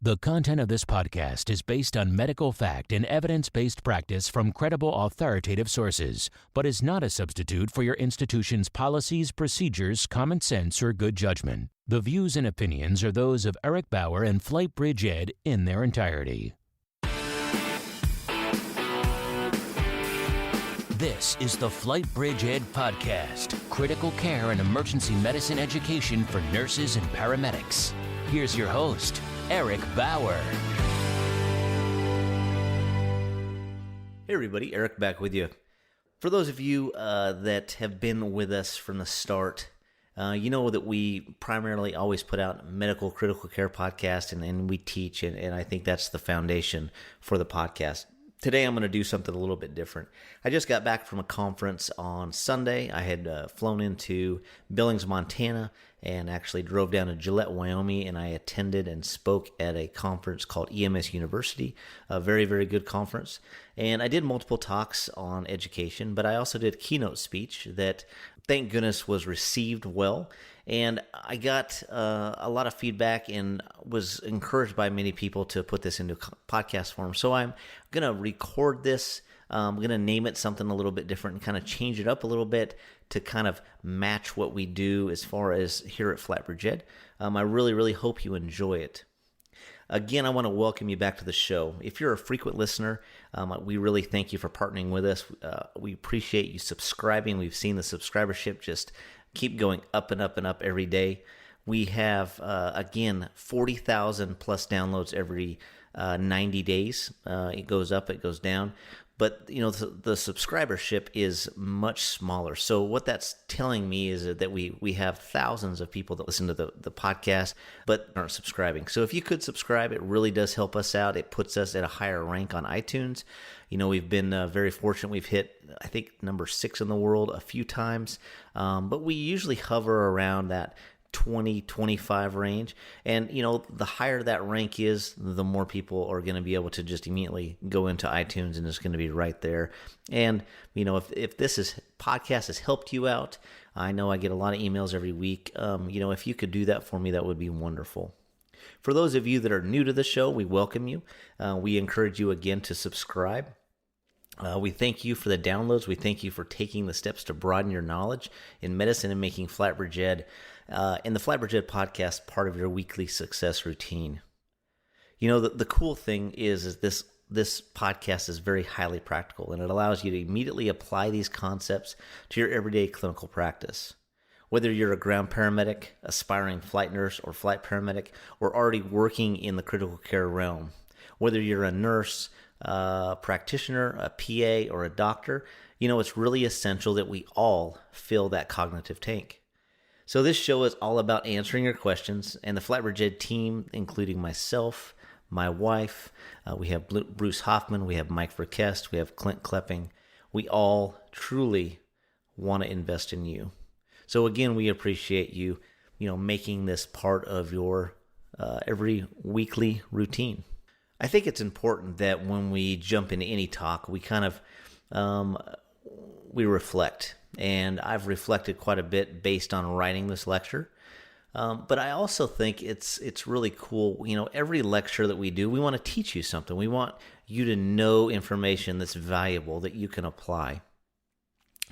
The content of this podcast is based on medical fact and evidence-based practice from credible authoritative sources, but is not a substitute for your institution's policies, procedures, common sense, or good judgment. The views and opinions are those of Eric Bauer and FlightBridgeED in their entirety. This is the FlightBridgeED Podcast, critical care and emergency medicine education for nurses and paramedics. Here's your host, Eric Bauer. Hey everybody, Eric back with you. For those of you that have been with us from the start, you know that we primarily always put out medical critical care podcast and we teach, and I think that's the foundation for the podcast. Today I'm going to do something a little bit different. I just got back from a conference on Sunday. I had flown into Billings, Montana, and actually drove down to Gillette, Wyoming, and I attended and spoke at a conference called EMS University, a very, very good conference. And I did multiple talks on education, but I also did a keynote speech that, thank goodness, was received well. And I got a lot of feedback and was encouraged by many people to put this into podcast form. So I'm going to record this. I'm going to name it something a little bit different and kind of change it up a little bit to kind of match what we do as far as here at FlightBridgeED. I really, really hope you enjoy it. Again, I want to welcome you back to the show. If you're a frequent listener, we really thank you for partnering with us. We appreciate you subscribing. We've seen the subscribership just keep going up and up and up every day. We have, again, 40,000 plus downloads every 90 days. It goes up, it goes down. But, you know, the subscribership is much smaller. So what that's telling me is that we have thousands of people that listen to the podcast but aren't subscribing. So if you could subscribe, it really does help us out. It puts us at a higher rank on iTunes. You know, we've been very fortunate. We've hit, I think, number 6 in the world a few times. But we usually hover around that 20, 25 range. And, you know, the higher that rank is, the more people are going to be able to just immediately go into iTunes and it's going to be right there. And, you know, if this podcast has helped you out, I know I get a lot of emails every week. You know, if you could do that for me, that would be wonderful. For those of you that are new to the show, we welcome you. We encourage you again to subscribe. We thank you for the downloads. We thank you for taking the steps to broaden your knowledge in medicine and making FlightBridgeED and the FlightBridgeED podcast part of your weekly success routine. You know, the cool thing is this podcast is very highly practical, and it allows you to immediately apply these concepts to your everyday clinical practice. Whether you're a ground paramedic, aspiring flight nurse or flight paramedic, or already working in the critical care realm, whether you're a nurse, practitioner, a PA, or a doctor, you know, it's really essential that we all fill that cognitive tank. So this show is all about answering your questions, and the FlightBridgeED team, including myself, my wife, we have Bruce Hoffman, we have Mike Verkest, we have Clint Klepping. We all truly want to invest in you. So again, we appreciate you, you know, making this part of your every weekly routine. I think it's important that when we jump into any talk, we kind of we reflect. And I've reflected quite a bit based on writing this lecture. But I also think it's really cool. You know, every lecture that we do, we want to teach you something. We want you to know information that's valuable that you can apply.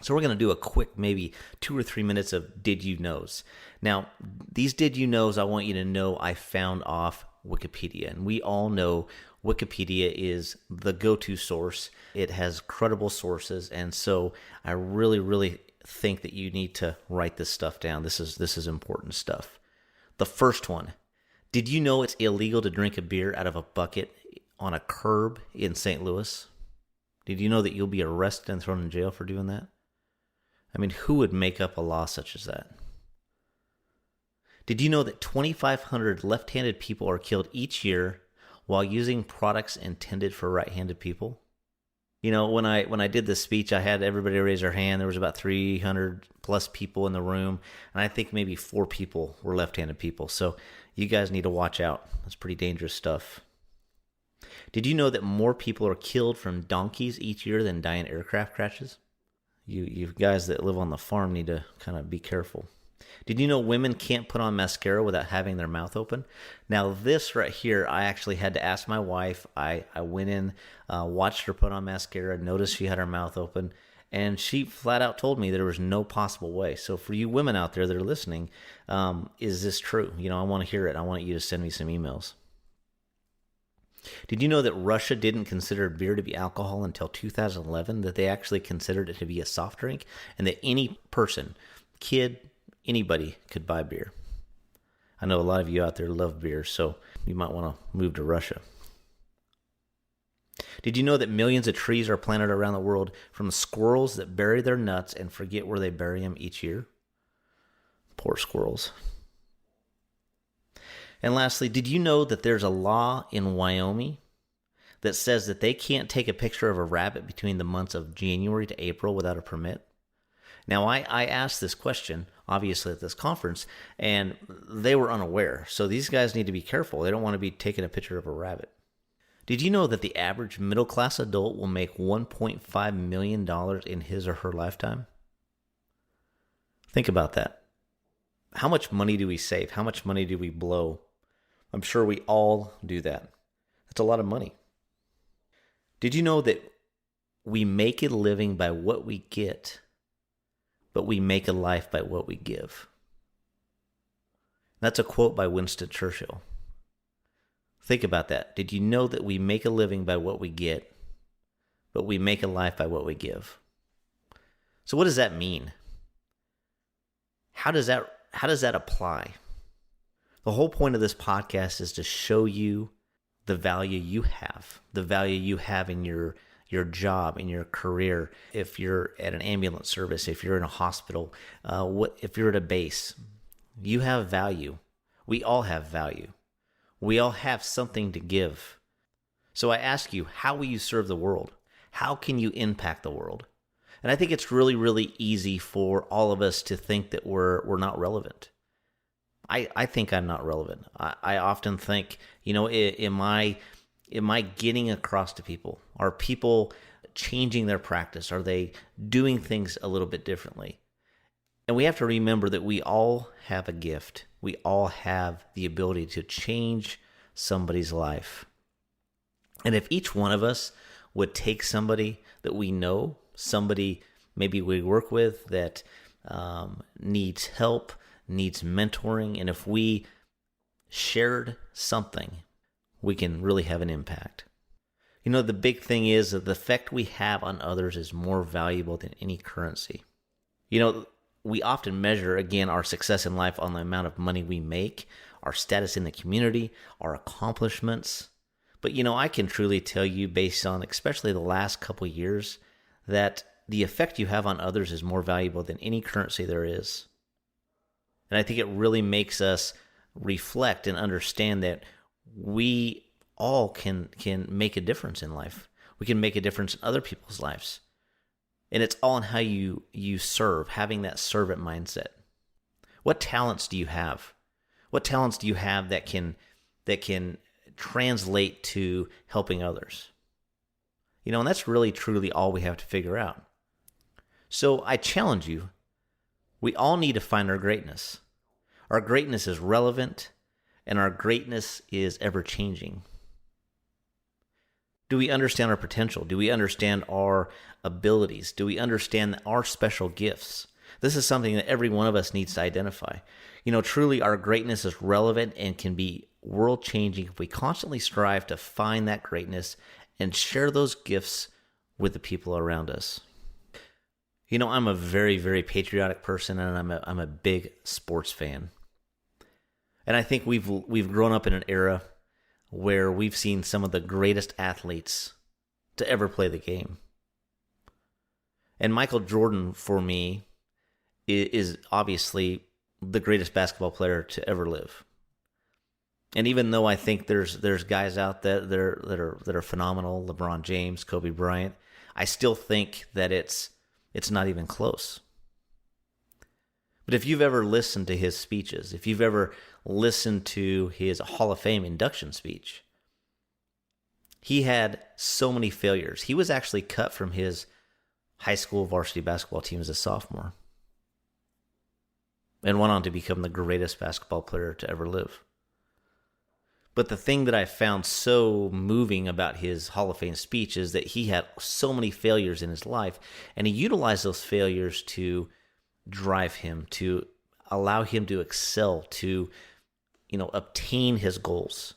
So we're going to do a quick, maybe 2 or 3 minutes of Did You Knows. Now, these Did You Knows, I want you to know I found off Wikipedia. And we all know Wikipedia is the go-to source. It has credible sources. And so I really, really think that you need to write this stuff down. This is important stuff. The first one. Did you know it's illegal to drink a beer out of a bucket on a curb in St. Louis? Did you know that you'll be arrested and thrown in jail for doing that? I mean, who would make up a law such as that? Did you know that 2,500 left-handed people are killed each year while using products intended for right-handed people? You know, when I did this speech, I had everybody raise their hand. There was about 300 plus people in the room, and I think maybe 4 people were left-handed people. So you guys need to watch out. That's pretty dangerous stuff. Did you know that more people are killed from donkeys each year than die in aircraft crashes? You guys that live on the farm need to kind of be careful. Did you know women can't put on mascara without having their mouth open? Now, this right here, I actually had to ask my wife. I went in, watched her put on mascara, noticed she had her mouth open, and she flat out told me there was no possible way. So for you women out there that are listening, is this true? I want to hear it. I want you to send me some emails. Did you know that Russia didn't consider beer to be alcohol until 2011, that they actually considered it to be a soft drink, and that any person, kid, anybody could buy beer? I know a lot of you out there love beer, so you might want to move to Russia. Did you know that millions of trees are planted around the world from squirrels that bury their nuts and forget where they bury them each year? Poor squirrels. And lastly, did you know that there's a law in Wyoming that says that they can't take a picture of a rabbit between the months of January to April without a permit? Now, I asked this question, obviously, at this conference, and they were unaware. So these guys need to be careful. They don't want to be taking a picture of a rabbit. Did you know that the average middle-class adult will make $1.5 million in his or her lifetime? Think about that. How much money do we save? How much money do we blow? I'm sure we all do that. That's a lot of money. Did you know that we make a living by what we get, but we make a life by what we give? That's a quote by Winston Churchill. Think about that. Did you know that we make a living by what we get, but we make a life by what we give? So what does that mean? How does that apply? The whole point of this podcast is to show you the value you have in your job, in your career. If you're at an ambulance service, if you're in a hospital, if you're at a base, you have value. We all have value. We all have something to give. So I ask you, how will you serve the world? How can you impact the world? And I think it's really, really easy for all of us to think that we're not relevant. I think I'm not relevant. I often think, am I getting across to people? Are people changing their practice? Are they doing things a little bit differently? And we have to remember that we all have a gift. We all have the ability to change somebody's life. And if each one of us would take somebody that we know, somebody maybe we work with that needs help, needs mentoring, and if we shared something, we can really have an impact. The big thing is that the effect we have on others is more valuable than any currency. We often measure, again, our success in life on the amount of money we make, our status in the community, our accomplishments. But, I can truly tell you, based on especially the last couple of years, that the effect you have on others is more valuable than any currency there is. And I think it really makes us reflect and understand that we all can make a difference in life. We can make a difference in other people's lives. And it's all in how you serve, having that servant mindset. What talents do you have? What talents do you have that can translate to helping others? And that's really, truly all we have to figure out. So I challenge you, we all need to find our greatness. Our greatness is relevant, and our greatness is ever-changing. Do we understand our potential? Do we understand our abilities? Do we understand our special gifts? This is something that every one of us needs to identify. Truly our greatness is relevant and can be world-changing if we constantly strive to find that greatness and share those gifts with the people around us. I'm a very, very patriotic person, and I'm a big sports fan. And I think we've grown up in an era where we've seen some of the greatest athletes to ever play the game. And Michael Jordan, for me, is obviously the greatest basketball player to ever live. And even though I think there's guys out there that are phenomenal, LeBron James, Kobe Bryant, I still think that it's not even close. But if you've ever listened to his speeches, if you've ever listened to his Hall of Fame induction speech, he had so many failures. He was actually cut from his high school varsity basketball team as a sophomore. and went on to become the greatest basketball player to ever live. But the thing that I found so moving about his Hall of Fame speech is that he had so many failures in his life, and he utilized those failures to drive him, to allow him to excel, to, obtain his goals.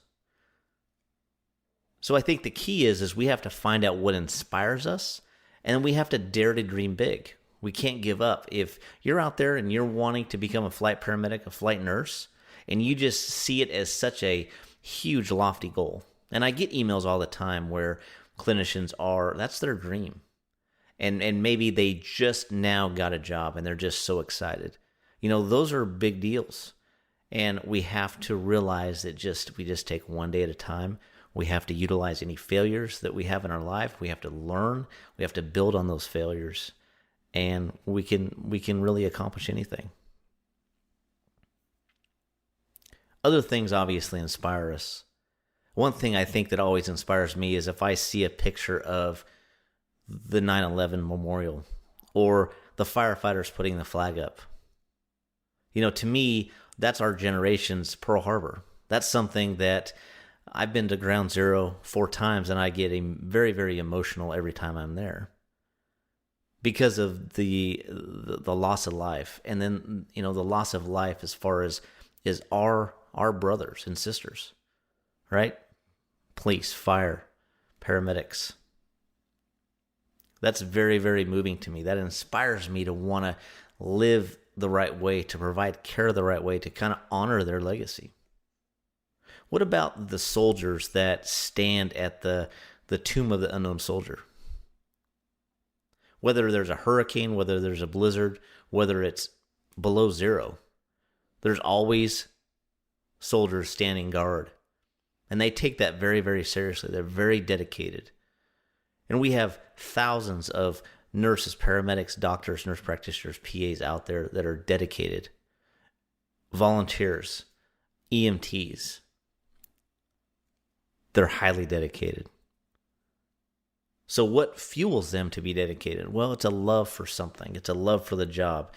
So I think the key is we have to find out what inspires us, and we have to dare to dream big. We can't give up. If you're out there and you're wanting to become a flight paramedic, a flight nurse, and you just see it as such a huge, lofty goal. And I get emails all the time where clinicians that's their dream. And maybe they just now got a job and they're just so excited. Those are big deals. And we have to realize that we just take one day at a time. We have to utilize any failures that we have in our life. We have to learn. We have to build on those failures. And we can really accomplish anything. Other things obviously inspire us. One thing I think that always inspires me is if I see a picture of the 9/11 memorial or the firefighters putting the flag up. To me, that's our generation's Pearl Harbor. That's something that I've been to Ground Zero 4 times, and I get very, very emotional every time I'm there because of the loss of life, and then the loss of life as far as is our brothers and sisters, right? Police, fire, paramedics. That's very, very moving to me. That inspires me to want to live the right way, to provide care the right way, to kind of honor their legacy. What about the soldiers that stand at the tomb of the unknown soldier? Whether there's a hurricane, whether there's a blizzard, whether it's below zero, there's always soldiers standing guard. And they take that very, very seriously. They're very dedicated. And we have thousands of nurses, paramedics, doctors, nurse practitioners, PAs out there that are dedicated. Volunteers, EMTs. They're highly dedicated. So what fuels them to be dedicated? Well, it's a love for something. It's a love for the job.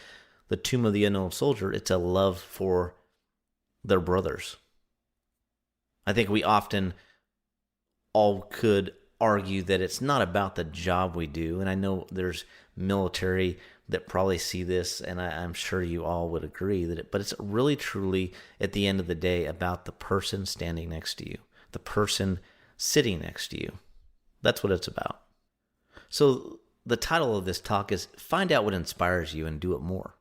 The tomb of the unknown soldier, it's a love for their brothers. I think we often all could argue that it's not about the job we do. And I know there's military that probably see this, and I'm sure you all would agree but it's really truly at the end of the day about the person standing next to you, the person sitting next to you. That's what it's about. So the title of this talk is Find Out What Inspires You and Do It More.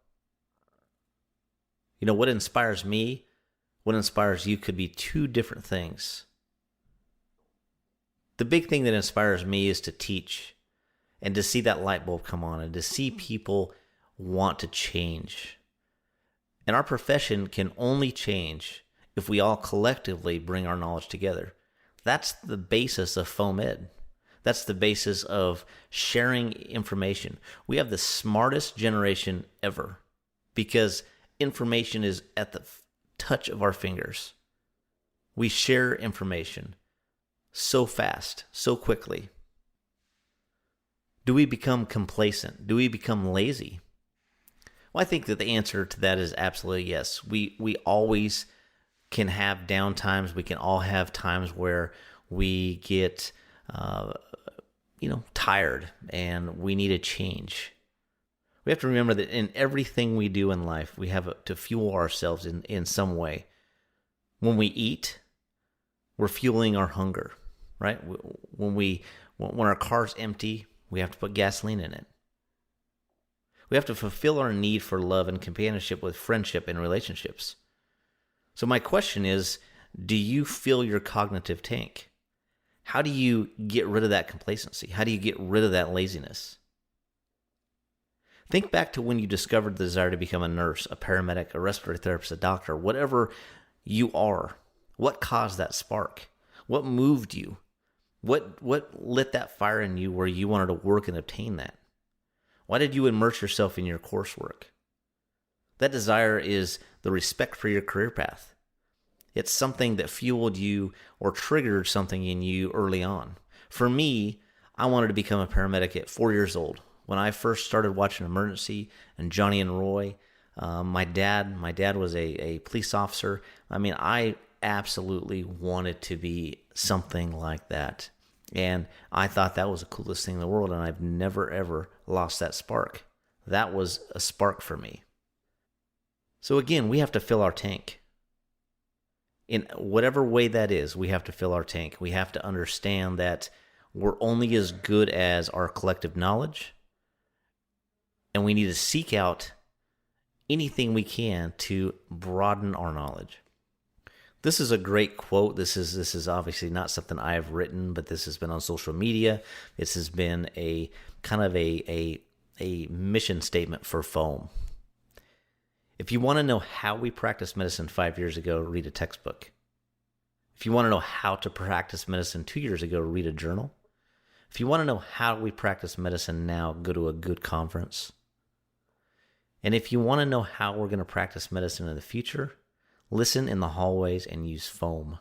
What inspires me, what inspires you could be 2 different things. The big thing that inspires me is to teach and to see that light bulb come on and to see people want to change. And our profession can only change if we all collectively bring our knowledge together. That's the basis of FOAM-Ed. That's the basis of sharing information. We have the smartest generation ever because information is at the touch of our fingers. We share information so fast, so quickly. Do we become complacent? Do we become lazy? Well, I think that the answer to that is absolutely yes. We always can have down times. We can all have times where we get tired and we need a change. We have to remember that in everything we do in life, we have to fuel ourselves in some way. When we eat, we're fueling our hunger, right? When our car's empty, we have to put gasoline in it. We have to fulfill our need for love and companionship with friendship and relationships. So my question is, do you fill your cognitive tank? How do you get rid of that complacency? How do you get rid of that laziness? Think back to when you discovered the desire to become a nurse, a paramedic, a respiratory therapist, a doctor, whatever you are. What caused that spark? What moved you? What lit that fire in you where you wanted to work and obtain that? Why did you immerse yourself in your coursework? That desire is the respect for your career path. It's something that fueled you or triggered something in you early on. For me, I wanted to become a paramedic at 4 years old. When I first started watching Emergency and Johnny and Roy, My dad was a police officer. I mean, I absolutely wanted to be something like that. And I thought that was the coolest thing in the world, and I've never, ever lost that spark. That was a spark for me. So again, we have to fill our tank. In whatever way that is, we have to fill our tank. We have to understand that we're only as good as our collective knowledge, and we need to seek out anything we can to broaden our knowledge. This is a great quote. This is obviously not something I have written, but this has been on social media. This has been a kind of a mission statement for foam. If you want to know how we practiced medicine 5 years ago, read a textbook. If you want to know how to practice medicine 2 years ago, read a journal. If you want to know how we practice medicine now, go to a good conference. And if you want to know how we're going to practice medicine in the future, listen in the hallways and use foam.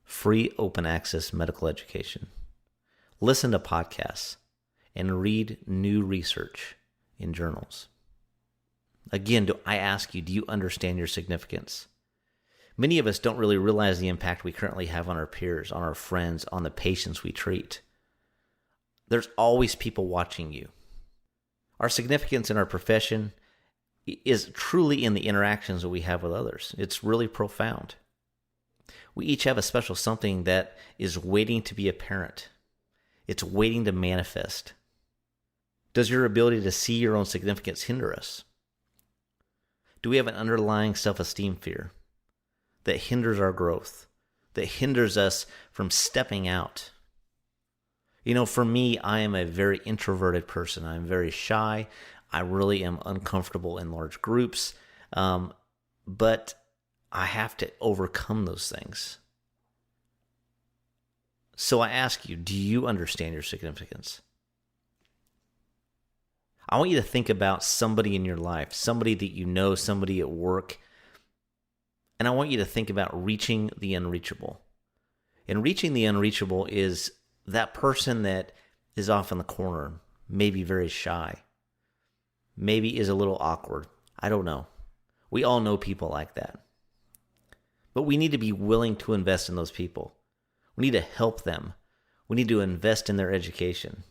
Free open access medical education. Listen to podcasts and read new research in journals. Again, I ask you, do you understand your significance? Many of us don't really realize the impact we currently have on our peers, on our friends, on the patients we treat. There's always people watching you. Our significance in our profession is truly in the interactions that we have with others. It's really profound. We each have a special something that is waiting to be apparent. It's waiting to manifest. Does your ability to see your own significance hinder us? Do we have an underlying self-esteem fear that hinders our growth, that hinders us from stepping out? You know, for me, I am a very introverted person. I'm very shy. I really am uncomfortable in large groups, but I have to overcome those things. So I ask you, do you understand your significance? I want you to think about somebody in your life, somebody that you know, somebody at work, and I want you to think about reaching the unreachable. And reaching the unreachable is that person that is off in the corner, maybe very shy, maybe is a little awkward. I don't know. We all know people like that. But we need to be willing to invest in those people. We need to help them. We need to invest in their education.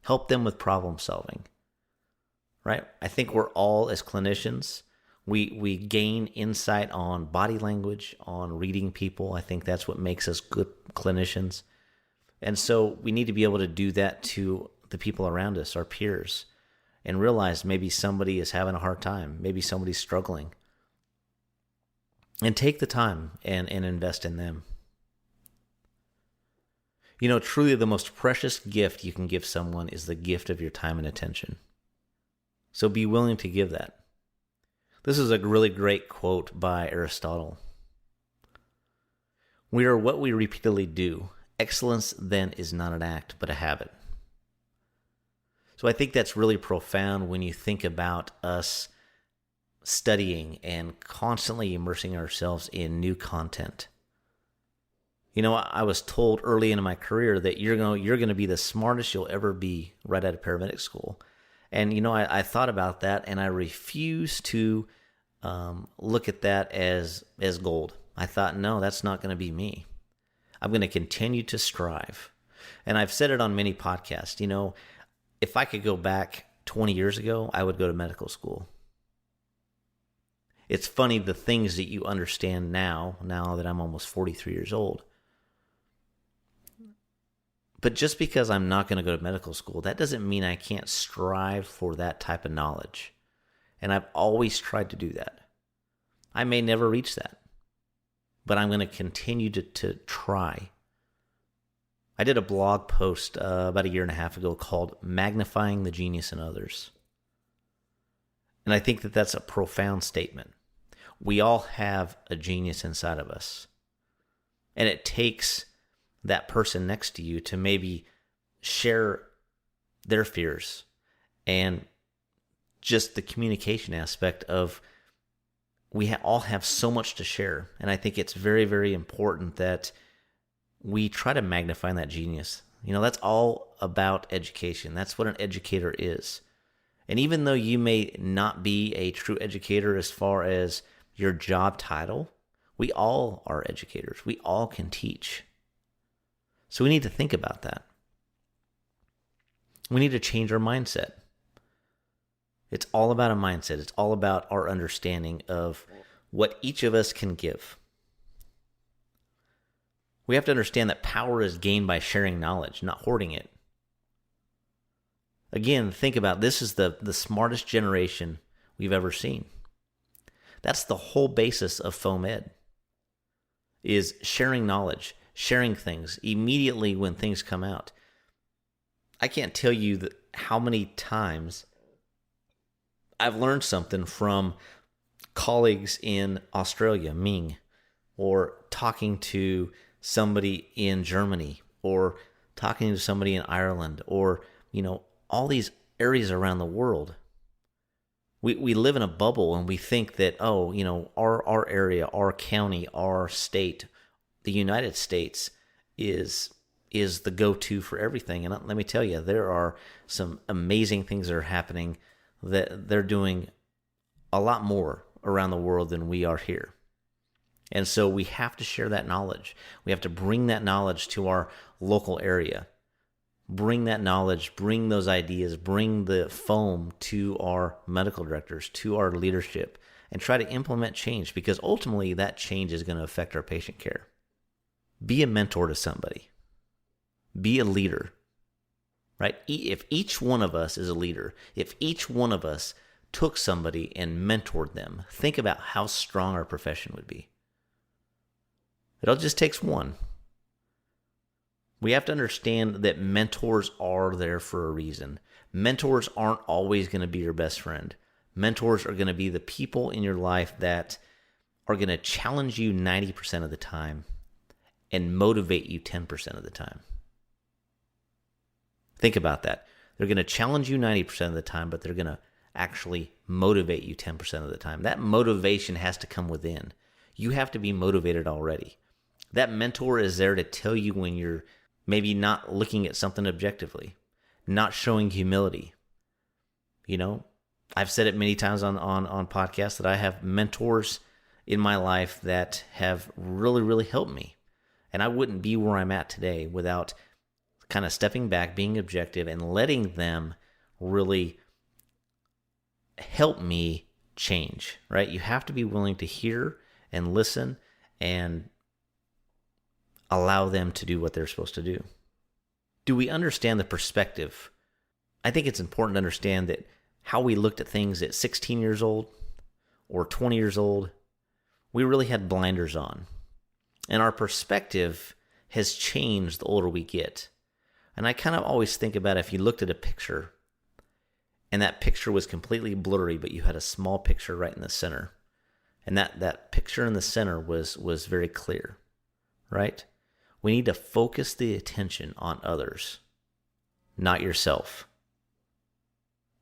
Help them with problem solving. Right? I think we're all, as clinicians, we gain insight on body language, on reading people. I think that's what makes us good clinicians. And so we need to be able to do that to the people around us, our peers, and realize maybe somebody is having a hard time. Maybe somebody's struggling. And take the time and invest in them. You know, truly the most precious gift you can give someone is the gift of your time and attention. So be willing to give that. This is a really great quote by Aristotle. We are what we repeatedly do. Excellence then is not an act, but a habit. So I think that's really profound when you think about us studying and constantly immersing ourselves in new content. You know, I was told early in my career that you're going to be the smartest you'll ever be right out of paramedic school. And, you know, I thought about that, and I refused to look at that as gold. I thought, no, that's not going to be me. I'm going to continue to strive. And I've said it on many podcasts. You know, if I could go back 20 years ago, I would go to medical school. It's funny the things that you understand now that I'm almost 43 years old. But just because I'm not going to go to medical school, that doesn't mean I can't strive for that type of knowledge. And I've always tried to do that. I may never reach that, but I'm going to continue to try. I did a blog post about a year and a half ago called Magnifying the Genius in Others. And I think that that's a profound statement. We all have a genius inside of us. And it takes that person next to you to maybe share their fears and just the communication aspect of we all have so much to share. And I think it's very, very important that we try to magnify that genius. You know, that's all about education. That's what an educator is. And even though you may not be a true educator as far as your job title, we all are educators. We all can teach. So we need to think about that. We need to change our mindset. It's all about a mindset. It's all about our understanding of what each of us can give. We have to understand that power is gained by sharing knowledge, not hoarding it. Again, think about this is the smartest generation we've ever seen. That's the whole basis of FOAM-Ed, is sharing knowledge, sharing things immediately when things come out. I can't tell you how many times I've learned something from colleagues in Australia, Ming, or talking to somebody in Germany, or talking to somebody in Ireland, or, all these areas around the world. We live in a bubble and we think that, our area, our county, our state, the United States is the go-to for everything. And let me tell you, there are some amazing things that are happening, that they're doing a lot more around the world than we are here. And so we have to share that knowledge. We have to bring that knowledge to our local area. Bring that knowledge, bring those ideas, bring the foam to our medical directors, to our leadership, and try to implement change, because ultimately that change is going to affect our patient care. Be a mentor to somebody. Be a leader, right? If each one of us is a leader, if each one of us took somebody and mentored them, think about how strong our profession would be. It all just takes one. We have to understand that mentors are there for a reason. Mentors aren't always going to be your best friend. Mentors are going to be the people in your life that are going to challenge you 90% of the time and motivate you 10% of the time. Think about that. They're going to challenge you 90% of the time, but they're going to actually motivate you 10% of the time. That motivation has to come within. You have to be motivated already. That mentor is there to tell you when you're maybe not looking at something objectively, not showing humility. I've said it many times on podcasts that I have mentors in my life that have really, really helped me. And I wouldn't be where I'm at today without kind of stepping back, being objective, and letting them really help me change, right? You have to be willing to hear and listen and allow them to do what they're supposed to do. Do we understand the perspective? I think it's important to understand that how we looked at things at 16 years old or 20 years old, we really had blinders on. And our perspective has changed the older we get. And I kind of always think about if you looked at a picture and that picture was completely blurry, but you had a small picture right in the center. And that picture in the center was very clear, right? We need to focus the attention on others, not yourself.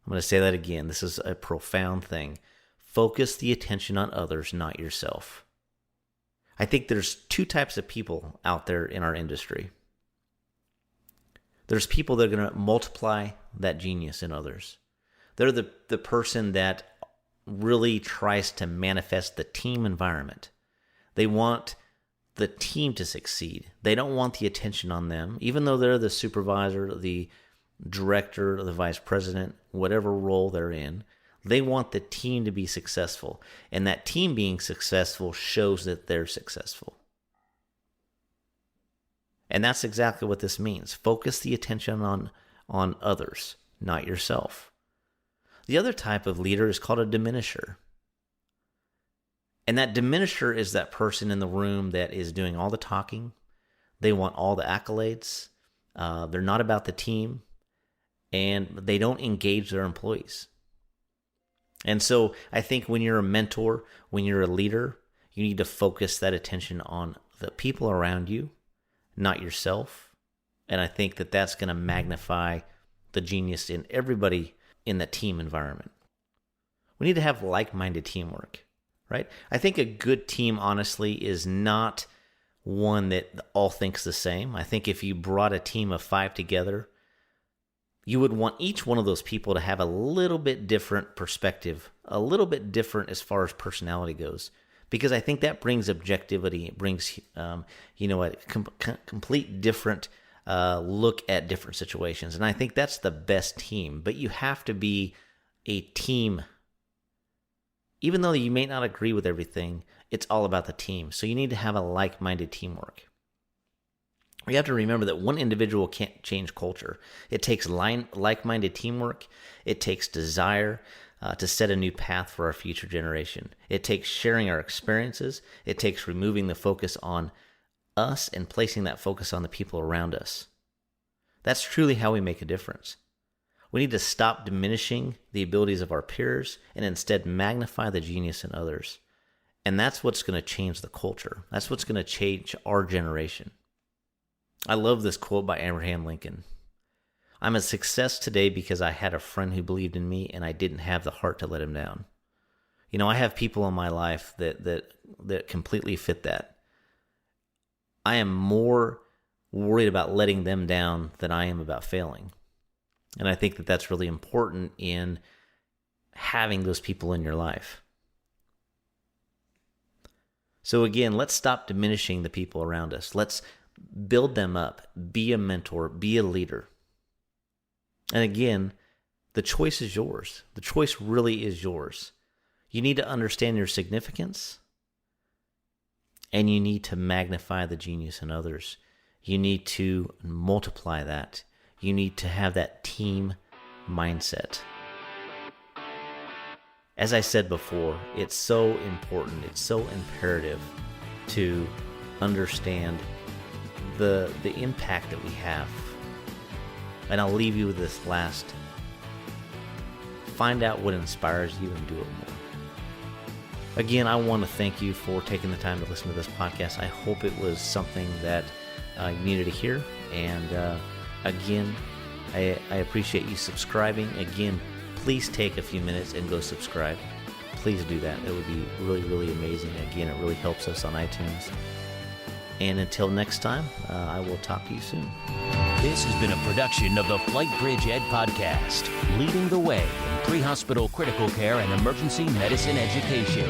I'm going to say that again. This is a profound thing. Focus the attention on others, not yourself. I think there's two types of people out there in our industry. There's people that are going to multiply that genius in others. They're the person that really tries to manifest the team environment. They want the team to succeed. They don't want the attention on them, even though they're the supervisor, the director, the vice president, whatever role they're in. They want the team to be successful, and that team being successful shows that they're successful. And that's exactly what this means. Focus the attention on others, not yourself. The other type of leader is called a diminisher. And that diminisher is that person in the room that is doing all the talking. They want all the accolades. They're not about the team. And they don't engage their employees. And so I think when you're a mentor, when you're a leader, you need to focus that attention on the people around you, not yourself. And I think that that's going to magnify the genius in everybody in the team environment. We need to have like-minded teamwork, right? I think a good team, honestly, is not one that all thinks the same. I think if you brought a team of 5 together, you would want each one of those people to have a little bit different perspective, a little bit different as far as personality goes, because I think that brings objectivity. It brings, a complete different look at different situations. And I think that's the best team. But you have to be a team. Even though you may not agree with everything, it's all about the team. So you need to have a like-minded teamwork. You have to remember that one individual can't change culture. It takes like-minded teamwork. It takes desire to set a new path for our future generation. It takes sharing our experiences. It takes removing the focus on us and placing that focus on the people around us. That's truly how we make a difference. We need to stop diminishing the abilities of our peers and instead magnify the genius in others. And that's what's going to change the culture. That's what's going to change our generation. I love this quote by Abraham Lincoln. I'm a success today because I had a friend who believed in me and I didn't have the heart to let him down. I have people in my life that completely fit that. I am more worried about letting them down than I am about failing. And I think that that's really important in having those people in your life. So again, let's stop diminishing the people around us. Let's build them up. Be a mentor. Be a leader. And again, the choice is yours. The choice really is yours. You need to understand your significance, and you need to magnify the genius in others. You need to multiply that. You need to have that team mindset. As I said before, it's so important, it's so imperative to understand the impact that we have. And I'll leave you with this last. Find out what inspires you and do it more. Again, I want to thank you for taking the time to listen to this podcast. I hope it was something that you needed to hear. And again, I appreciate you subscribing. Again, please take a few minutes and go subscribe. Please do that. It would be really, really amazing. Again, it really helps us on iTunes. And until next time, I will talk to you soon. This has been a production of the FlightBridgeED Podcast, leading the way in pre-hospital critical care and emergency medicine education.